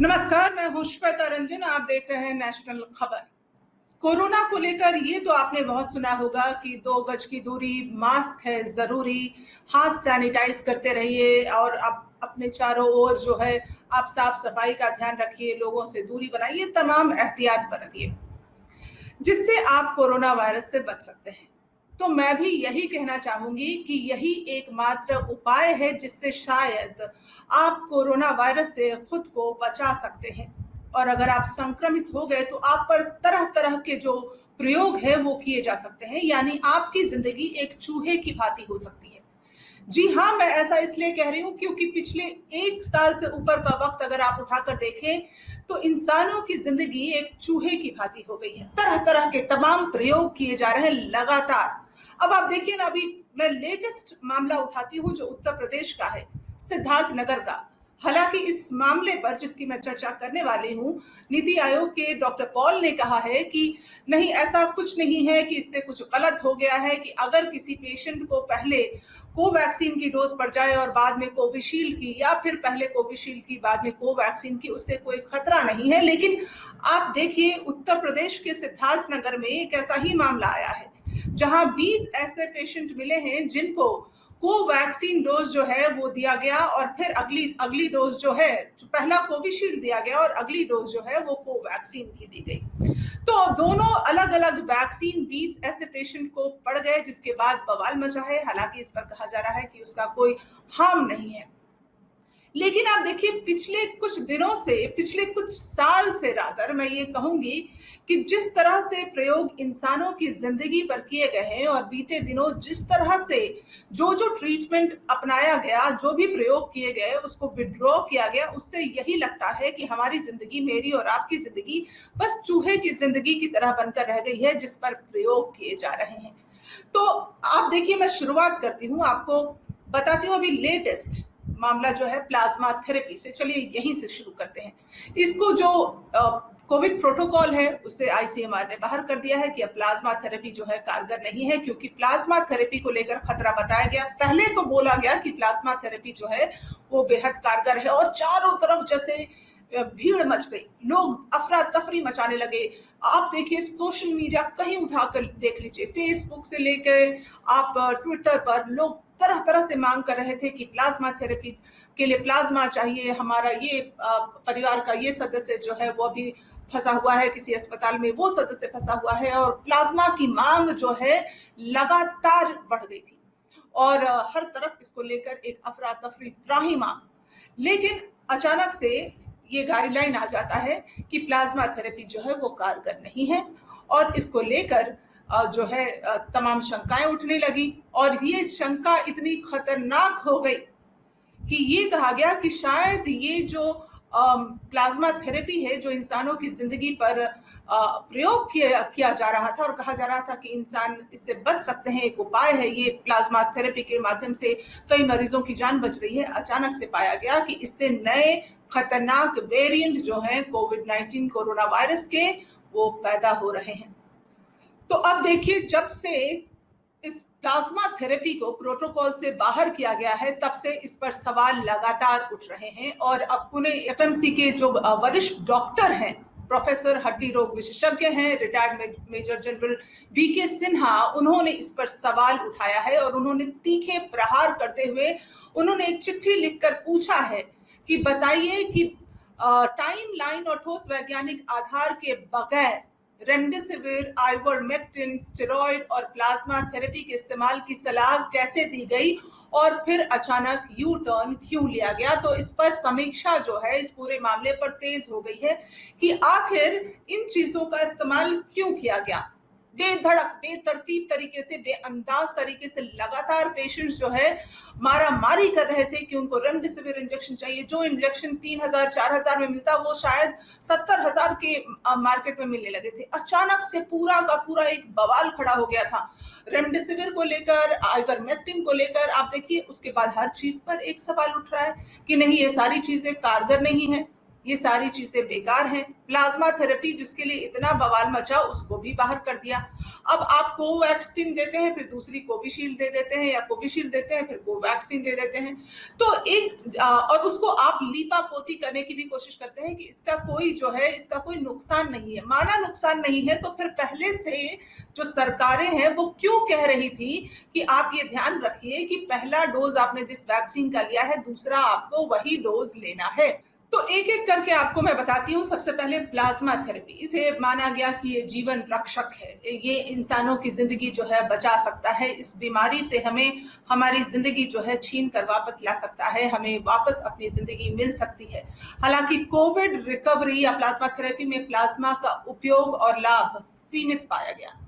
नमस्कार, मैं हूं श्वेता रंजन। आप देख रहे हैं नेशनल खबर। कोरोना को लेकर ये तो आपने बहुत सुना होगा कि 2 गज की दूरी, मास्क है जरूरी, हाथ सैनिटाइज करते रहिए और आप अपने चारों ओर जो है आप साफ सफाई का ध्यान रखिए, लोगों से दूरी बनाइए, तमाम एहतियात बरतिए, जिससे आप कोरोना वायरस से बच सकते हैं। तो मैं भी यही कहना चाहूंगी कि यही एकमात्र उपाय है जिससे शायद आप कोरोना वायरस से खुद को बचा सकते हैं। और अगर आप संक्रमित हो गए तो आप पर तरह तरह के जो प्रयोग है वो किए जा सकते हैं, यानी आपकी जिंदगी एक चूहे की भांति हो सकती है। जी हाँ, मैं ऐसा इसलिए कह रही हूँ क्योंकि पिछले 1 साल से ऊपर का वक्त अगर आप उठाकर देखें तो इंसानों की जिंदगी एक चूहे की भांति हो गई है। तरह तरह के तमाम प्रयोग किए जा रहे हैं लगातार। अब आप देखिए ना, अभी मैं लेटेस्ट मामला उठाती हूँ जो उत्तर प्रदेश का है, सिद्धार्थ नगर का। हालांकि इस मामले पर जिसकी मैं चर्चा करने वाली हूँ, नीति आयोग के डॉक्टर पॉल ने कहा है कि नहीं, ऐसा कुछ नहीं है कि इससे कुछ गलत हो गया है, कि अगर किसी पेशेंट को पहले कोवैक्सीन की डोज पड़ जाए और बाद में कोविशील्ड की, या फिर पहले कोविशील्ड की बाद में कोवैक्सीन की, उससे कोई खतरा नहीं है। लेकिन आप देखिए, उत्तर प्रदेश के सिद्धार्थ नगर में एक ऐसा ही मामला आया है जहां 20 ऐसे पेशेंट मिले हैं जिनको कोवैक्सीन डोज जो है वो दिया गया और फिर अगली डोज जो है, पहला कोविशील्ड दिया गया और अगली डोज जो है वो कोवैक्सीन की दी गई। तो दोनों अलग अलग वैक्सीन 20 ऐसे पेशेंट को पड़ गए, जिसके बाद बवाल मचा है। हालांकि इस पर कहा जा रहा है कि उसका कोई हार्म नहीं है, लेकिन आप देखिए पिछले कुछ दिनों से, पिछले कुछ साल से रादर मैं ये कहूंगी कि जिस तरह से प्रयोग इंसानों की जिंदगी पर किए गए हैं और बीते दिनों जिस तरह से जो जो ट्रीटमेंट अपनाया गया, जो भी प्रयोग किए गए उसको विड्रॉ किया गया, उससे यही लगता है कि हमारी जिंदगी, मेरी और आपकी जिंदगी बस चूहे की जिंदगी की तरह बनकर रह गई है जिस पर प्रयोग किए जा रहे हैं। तो आप देखिए, मैं शुरुआत करती हूँ, आपको बताती हूँ अभी लेटेस्ट मामला जो है प्लाज्मा थेरेपी से। चलिए यहीं से शुरू करते हैं। इसको जो कोविड प्रोटोकॉल है उससे आईसीएमआर ने बाहर कर दिया है कि अब प्लाज्मा थेरेपी जो है कारगर नहीं है, क्योंकि प्लाज्मा थेरेपी को लेकर खतरा बताया गया। पहले तो बोला गया कि प्लाज्मा थेरेपी जो है वो बेहद कारगर है और चारों तरफ जैसे भीड़ मच गई, लोग अफरा तफरी मचाने लगे। आप देखिए सोशल मीडिया कहीं उठाकर देख लीजिए, फेसबुक से लेकर आप ट्विटर पर लोग तरह तरह से मांग कर रहे थे कि प्लाज्मा थेरेपी के लिए प्लाज्मा चाहिए, हमारा ये परिवार का ये सदस्य जो है वो अभी फंसा हुआ है किसी अस्पताल में, वो सदस्य फंसा हुआ है, और प्लाज्मा की मांग जो है लगातार बढ़ गई थी और हर तरफ इसको लेकर एक अफरा तफरी त्राहिमाम। लेकिन अचानक से ये गाइडलाइन आ जाता है कि प्लाज्मा थेरेपी जो है वो कारगर नहीं है, और इसको लेकर जो है तमाम शंकाएं उठने लगी। और ये शंका इतनी खतरनाक हो गई कि ये कहा गया कि शायद ये जो प्लाज्मा थेरेपी है जो इंसानों की जिंदगी पर प्रयोग किया जा रहा था और कहा जा रहा था कि इंसान इससे बच सकते हैं, एक उपाय है, ये प्लाज्मा थेरेपी के माध्यम से कई मरीजों की जान बच रही है, अचानक से पाया गया कि इससे नए खतरनाक वेरिएंट जो हैं कोविड-19 कोरोना वायरस के, वो पैदा हो रहे हैं। तो अब देखिए, जब से इस प्लाज्मा थेरेपी को प्रोटोकॉल से बाहर किया गया है तब से इस पर सवाल लगातार उठ रहे हैं। और अब पुणे एफएमसी के जो वरिष्ठ डॉक्टर हैं, प्रोफेसर हड्डी रोग विशेषज्ञ हैं, retired major general VK Sinha, उन्होंने इस पर सवाल उठाया है और उन्होंने तीखे प्रहार करते हुए उन्होंने एक चिट्ठी लिखकर पूछा है कि बताइए कि टाइम लाइन और ठोस वैज्ञानिक आधार के बगैर रेमडेसिविर, आइवरमेक्टिन, स्टेरॉइड और प्लाज्मा थेरेपी के इस्तेमाल की सलाह कैसे दी गई और फिर अचानक यू टर्न क्यों लिया गया। तो इस पर समीक्षा जो है इस पूरे मामले पर तेज हो गई है कि आखिर इन चीजों का इस्तेमाल क्यों किया गया। बेधड़क, बेतरतीब तरीके से, बेअंदाज तरीके से लगातार पेशेंट्स जो है मारा मारी कर रहे थे कि उनको रेमडेसिविर इंजेक्शन चाहिए। जो इंजेक्शन 3,000 4,000 में मिलता वो शायद 70,000 के मार्केट में मिलने लगे थे। अचानक से पूरा का पूरा एक बवाल खड़ा हो गया था रेमडेसिविर को लेकर, आइवरमेक्टिन को लेकर। आप देखिए उसके बाद हर चीज पर एक सवाल उठ रहा है कि नहीं, ये सारी चीजें कारगर नहीं है। ये सारी चीजें बेकार हैं। प्लाज्मा थेरेपी जिसके लिए इतना बवाल मचा, उसको भी बाहर कर दिया। अब आप कोवैक्सीन देते हैं, फिर दूसरी कोविशील्ड दे देते हैं, या कोविशील्ड देते हैं फिर कोवैक्सीन दे देते हैं। तो और उसको आप लीपापोती करने की भी कोशिश करते हैं कि इसका कोई जो है, इसका कोई नुकसान नहीं है। माना नुकसान नहीं है, तो फिर पहले से जो सरकारें हैं वो क्यों कह रही थी कि आप ये ध्यान रखिए कि पहला डोज आपने जिस वैक्सीन का लिया है, दूसरा आपको वही डोज लेना है। तो एक एक करके आपको मैं बताती हूँ। सबसे पहले प्लाज्मा थेरेपी, इसे माना गया कि ये जीवन रक्षक है, ये इंसानों की जिंदगी जो है बचा सकता है। इस बीमारी से हमें हमारी जिंदगी जो है छीन कर वापस ला सकता है, हमें वापस अपनी जिंदगी मिल सकती है। हालांकि कोविड रिकवरी या प्लाज्मा थेरेपी में प्लाज्मा का उपयोग और लाभ सीमित पाया गया।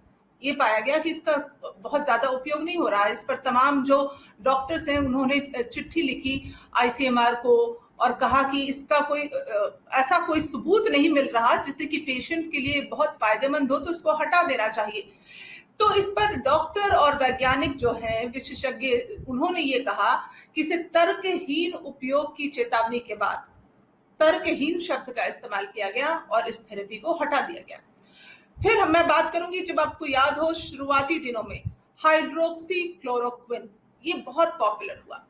ये पाया गया कि इसका बहुत ज्यादा उपयोग नहीं हो रहा है। इस पर तमाम जो डॉक्टर्स हैं उन्होंने चिट्ठी लिखी आईसीएमआर को और कहा कि इसका कोई ऐसा कोई सबूत नहीं मिल रहा जिससे कि पेशेंट के लिए बहुत फायदेमंद हो, तो इसको हटा देना चाहिए। तो इस पर डॉक्टर और वैज्ञानिक जो है विशेषज्ञ, उन्होंने ये कहा कि इसे तर्कहीन उपयोग की चेतावनी के बाद तर्कहीन शब्द का इस्तेमाल किया गया और इस थेरेपी को हटा दिया गया। फिर मैं बात करूंगी, जब आपको याद हो शुरुआती दिनों में हाइड्रोक्सी क्लोरोक्विन ये बहुत पॉपुलर हुआ।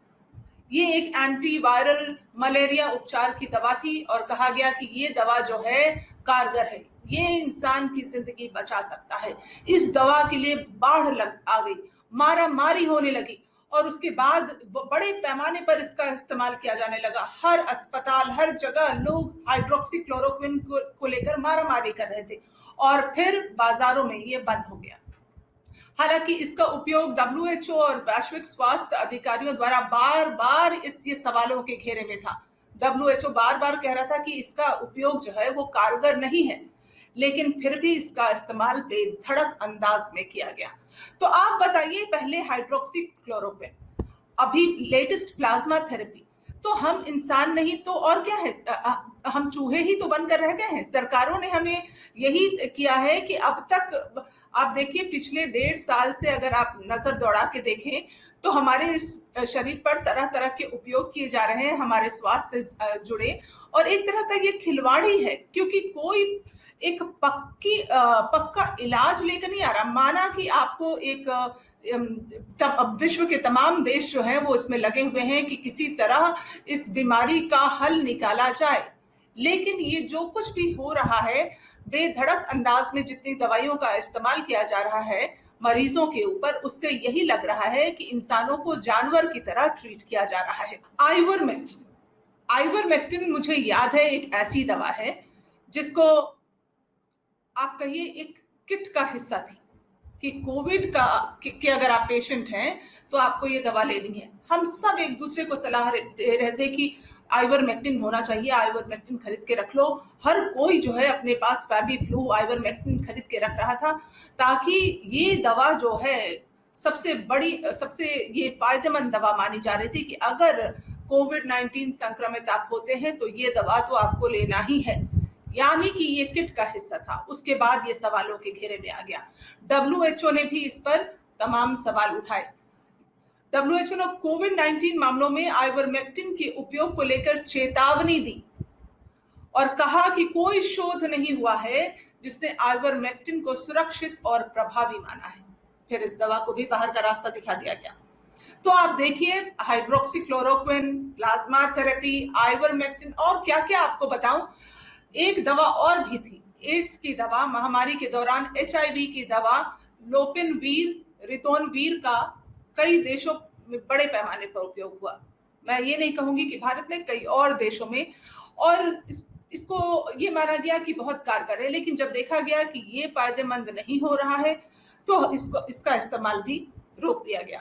ये एक एंटीवायरल मलेरिया उपचार की दवा थी और कहा गया कि ये दवा जो है कारगर है, ये इंसान की जिंदगी बचा सकता है। इस दवा के लिए बाढ़ आ गई, मारा मारी होने लगी और उसके बाद बड़े पैमाने पर इसका इस्तेमाल किया जाने लगा। हर अस्पताल, हर जगह लोग हाइड्रोक्सी क्लोरोक्विन को लेकर मारा मारी कर रहे थे और फिर बाजारों में ये बंद हो गया। हालांकि इसका उपयोग WHO और वैश्विक स्वास्थ्य अधिकारियों द्वारा बार बार ये सवालों के घेरे में था। WHO बार बार कह रहा था कि इसका उपयोग जो है वो कारगर नहीं है, लेकिन फिर भी इसका इस्तेमाल बेधड़क अंदाज में किया गया। तो आप बताइए, पहले हाइड्रोक्सी क्लोरोक्विन, अभी लेटेस्ट प्लाज्मा थेरेपी, तो हम इंसान नहीं तो और क्या है, हम चूहे ही तो बनकर रह गए हैं। सरकारों ने हमें यही किया है कि अब तक आप देखिए पिछले 1.5 साल से अगर आप नजर दौड़ा के देखें तो हमारे इस शरीर पर तरह तरह के उपयोग किए जा रहे हैं हमारे स्वास्थ्य से जुड़े, और एक तरह का ये खिलवाड़ी है, क्योंकि कोई एक पक्का इलाज लेकर नहीं आ रहा। माना कि आपको एक विश्व के तमाम देश जो हैं वो इसमें लगे हुए हैं कि किसी तरह इस बीमारी का हल निकाला जाए, लेकिन ये जो कुछ भी हो रहा है बेधड़क अंदाज में जितनी दवाइयों का इस्तेमाल किया जा रहा है मरीजों के ऊपर, उससे यही लग रहा है कि इंसानों को जानवर की तरह ट्रीट किया जा रहा है। आइवरमेक्टिन मुझे याद है एक ऐसी दवा है जिसको आप कहिए एक किट का हिस्सा थी कि कोविड के अगर आप पेशेंट हैं तो आपको ये दवा लेनी है। हम सब एक दूसरे को सलाह दे रहे थे कि आइवरमेक्टिन होना चाहिए, आइवरमेक्टिन खरीद के रख लो। हर कोई जो है अपने पास फैबीफ्लू आइवरमेक्टिन खरीद के रख रहा था, ताकि ये दवा जो है सबसे ये फायदेमंद दवा मानी जा रही थी कि अगर कोविड-19 संक्रमित आप होते हैं तो ये दवा तो आपको लेना ही है, यानी कि ये किट का हिस्सा था। उसके बाद ये सवालों के घेरे में आ गया। WHO ने भी इस पर तमाम सवाल उठाए। WHO ने कोविड-19 मामलों में आइवरमेक्टिन के उपयोग को लेकर चेतावनी दी और कहा कि कोई शोध नहीं हुआ है जिसने आइवरमेक्टिन को सुरक्षित और प्रभावी माना है। फिर इस दवा को भी बाहर का रास्ता दिखा दिया गया। तो आप देखिए, hydroxy chloroquine, plasma therapy, ivermectin और क्या क्या आपको बताऊं। एक दवा और भी थी, एड्स की दवा, महामारी के दौरान HIV की दवा लोपिनवीर, रितोनवीर का कई देशों में बड़े पैमाने पर उपयोग हुआ। मैं ये नहीं कहूंगी कि भारत में, कई और देशों में, और इसको ये माना गया कि बहुत कारगर है, लेकिन जब देखा गया कि ये फायदेमंद नहीं हो रहा है तो इसका इस्तेमाल भी रोक दिया गया।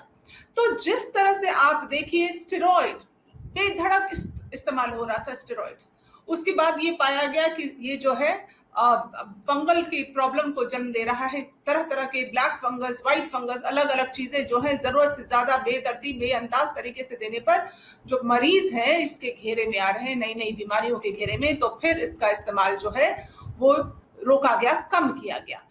तो जिस तरह से आप देखिए स्टेरॉइड बेधड़क इस्तेमाल हो रहा था, स्टेरॉइड्स, उसके बाद ये पाया गया कि ये जो है फंगल की प्रॉब्लम को जन्म दे रहा है। तरह तरह के ब्लैक फंगस, व्हाइट फंगस, अलग अलग चीजें जो है जरूरत से ज्यादा बेतरतीब बेअंदाज तरीके से देने पर जो मरीज हैं इसके घेरे में आ रहे हैं, नई नई बीमारियों के घेरे में। तो फिर इसका इस्तेमाल जो है वो रोका गया, कम किया गया।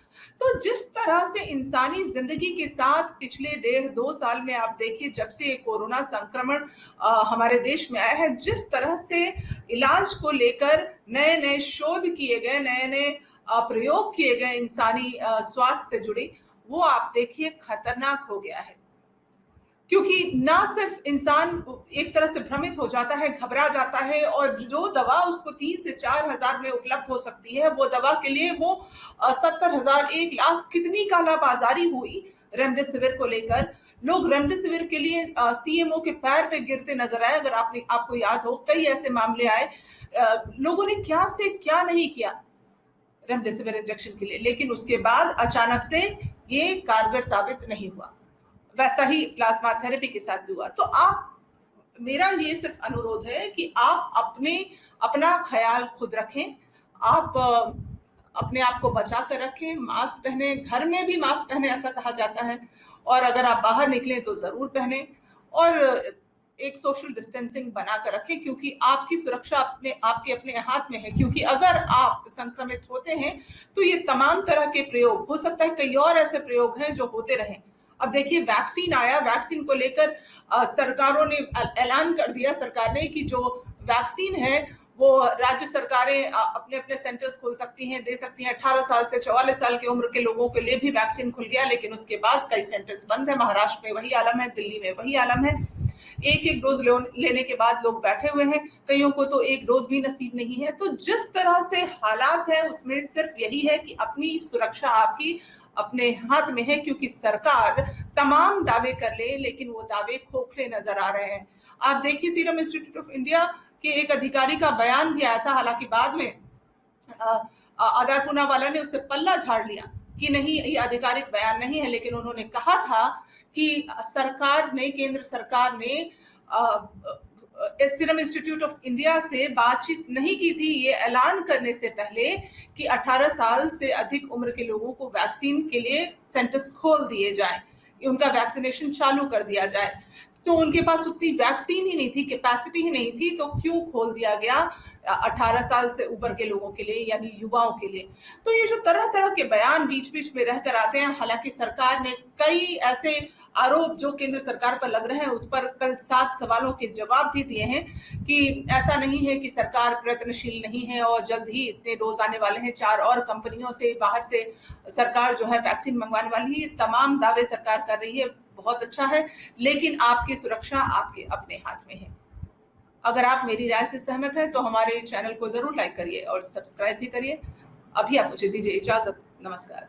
तो जिस तरह से इंसानी जिंदगी के साथ पिछले 1.5-2 साल में आप देखिए, जब से कोरोना संक्रमण हमारे देश में आया है, जिस तरह से इलाज को लेकर नए नए शोध किए गए, नए नए प्रयोग किए गए इंसानी स्वास्थ्य से जुड़े, वो आप देखिए खतरनाक हो गया है। क्योंकि ना सिर्फ इंसान एक तरह से भ्रमित हो जाता है, घबरा जाता है, और जो दवा उसको 3 से 4,000 में उपलब्ध हो सकती है, वो दवा के लिए वो 70,000, 1 लाख कितनी कालाबाजारी हुई रेमडेसिविर को लेकर। लोग रेमडेसिविर के लिए सीएमओ के पैर पे गिरते नजर आए। अगर आपको याद हो, कई ऐसे मामले आए, लोगों ने क्या से क्या नहीं किया रेमडेसिविर इंजेक्शन के लिए, लेकिन उसके बाद अचानक से ये कारगर साबित नहीं हुआ। वैसा ही प्लाज्मा थेरेपी के साथ भी हुआ। तो मेरा ये सिर्फ अनुरोध है कि आप अपना ख्याल खुद रखें। आप अपने आप को बचा कर रखें, मास्क पहने, घर में भी मास्क पहने ऐसा कहा जाता है, और अगर आप बाहर निकलें तो जरूर पहने, और एक सोशल डिस्टेंसिंग बना कर रखें, क्योंकि आपकी सुरक्षा आपके अपने हाथ में है। क्योंकि अगर आप संक्रमित होते हैं तो ये तमाम तरह के प्रयोग हो सकता है, कई और ऐसे प्रयोग हैं जो होते रहें। अब देखिए वैक्सीन आया, वैक्सीन को लेकर सरकारों ने ऐलान कर दिया, सरकार ने, कि जो वैक्सीन है वो राज्य सरकारें अपने अपने सेंटर्स खोल सकती हैं, दे सकती हैं। 18 साल से 44 साल की उम्र के लोगों के लिए भी वैक्सीन खुल गया, लेकिन उसके बाद कई सेंटर्स बंद है। महाराष्ट्र में वही आलम है, दिल्ली में वही आलम है। एक डोज लेने के बाद लोग बैठे हुए हैं, कईयों को तो एक डोज भी नसीब नहीं है। तो जिस तरह से हालात है उसमें सिर्फ यही है कि अपनी सुरक्षा आपकी अपने हाथ में है, क्योंकि सरकार तमाम दावे कर ले, लेकिन वो दावे खोखले नजर आ रहे हैं। आप देखिए सीरम इंस्टीट्यूट ऑफ इंडिया के एक अधिकारी का बयान भी आया था, हालांकि बाद में आधार पूनावाला ने उससे पल्ला झाड़ लिया कि नहीं, ये आधिकारिक बयान नहीं है, लेकिन उन्होंने कहा था कि केंद्र सरकार ने सीरम इंस्टीट्यूट ऑफ इंडिया से बातचीत नहीं की थी ये ऐलान करने से पहले कि 18 साल से अधिक उम्र के लोगों को वैक्सीन के लिए सेंटर्स खोल दिए जाए, उनका वैक्सीनेशन चालू कर दिया जाए। तो उनके पास उतनी वैक्सीन ही नहीं थी, कैपेसिटी ही नहीं थी, तो क्यों खोल दिया गया 18 साल से ऊपर के लोगों के लिए, यानी युवाओं के लिए। तो ये जो तरह तरह के बयान बीच बीच में रहकर आते हैं, हालांकि सरकार ने कई ऐसे आरोप जो केंद्र सरकार पर लग रहे हैं उस पर कल 7 सवालों के जवाब भी दिए हैं कि ऐसा नहीं है कि सरकार प्रयत्नशील नहीं है और जल्द ही इतने डोज आने वाले हैं। 4 और कंपनियों से बाहर से सरकार जो है वैक्सीन मंगवाने वाली है। तमाम दावे सरकार कर रही है, बहुत अच्छा है, लेकिन आपकी सुरक्षा आपके अपने हाथ में है। अगर आप मेरी राय से सहमत हैं तो हमारे चैनल को जरूर लाइक करिए और सब्सक्राइब भी करिए। अभी आप मुझे दीजिए इजाजत। नमस्कार।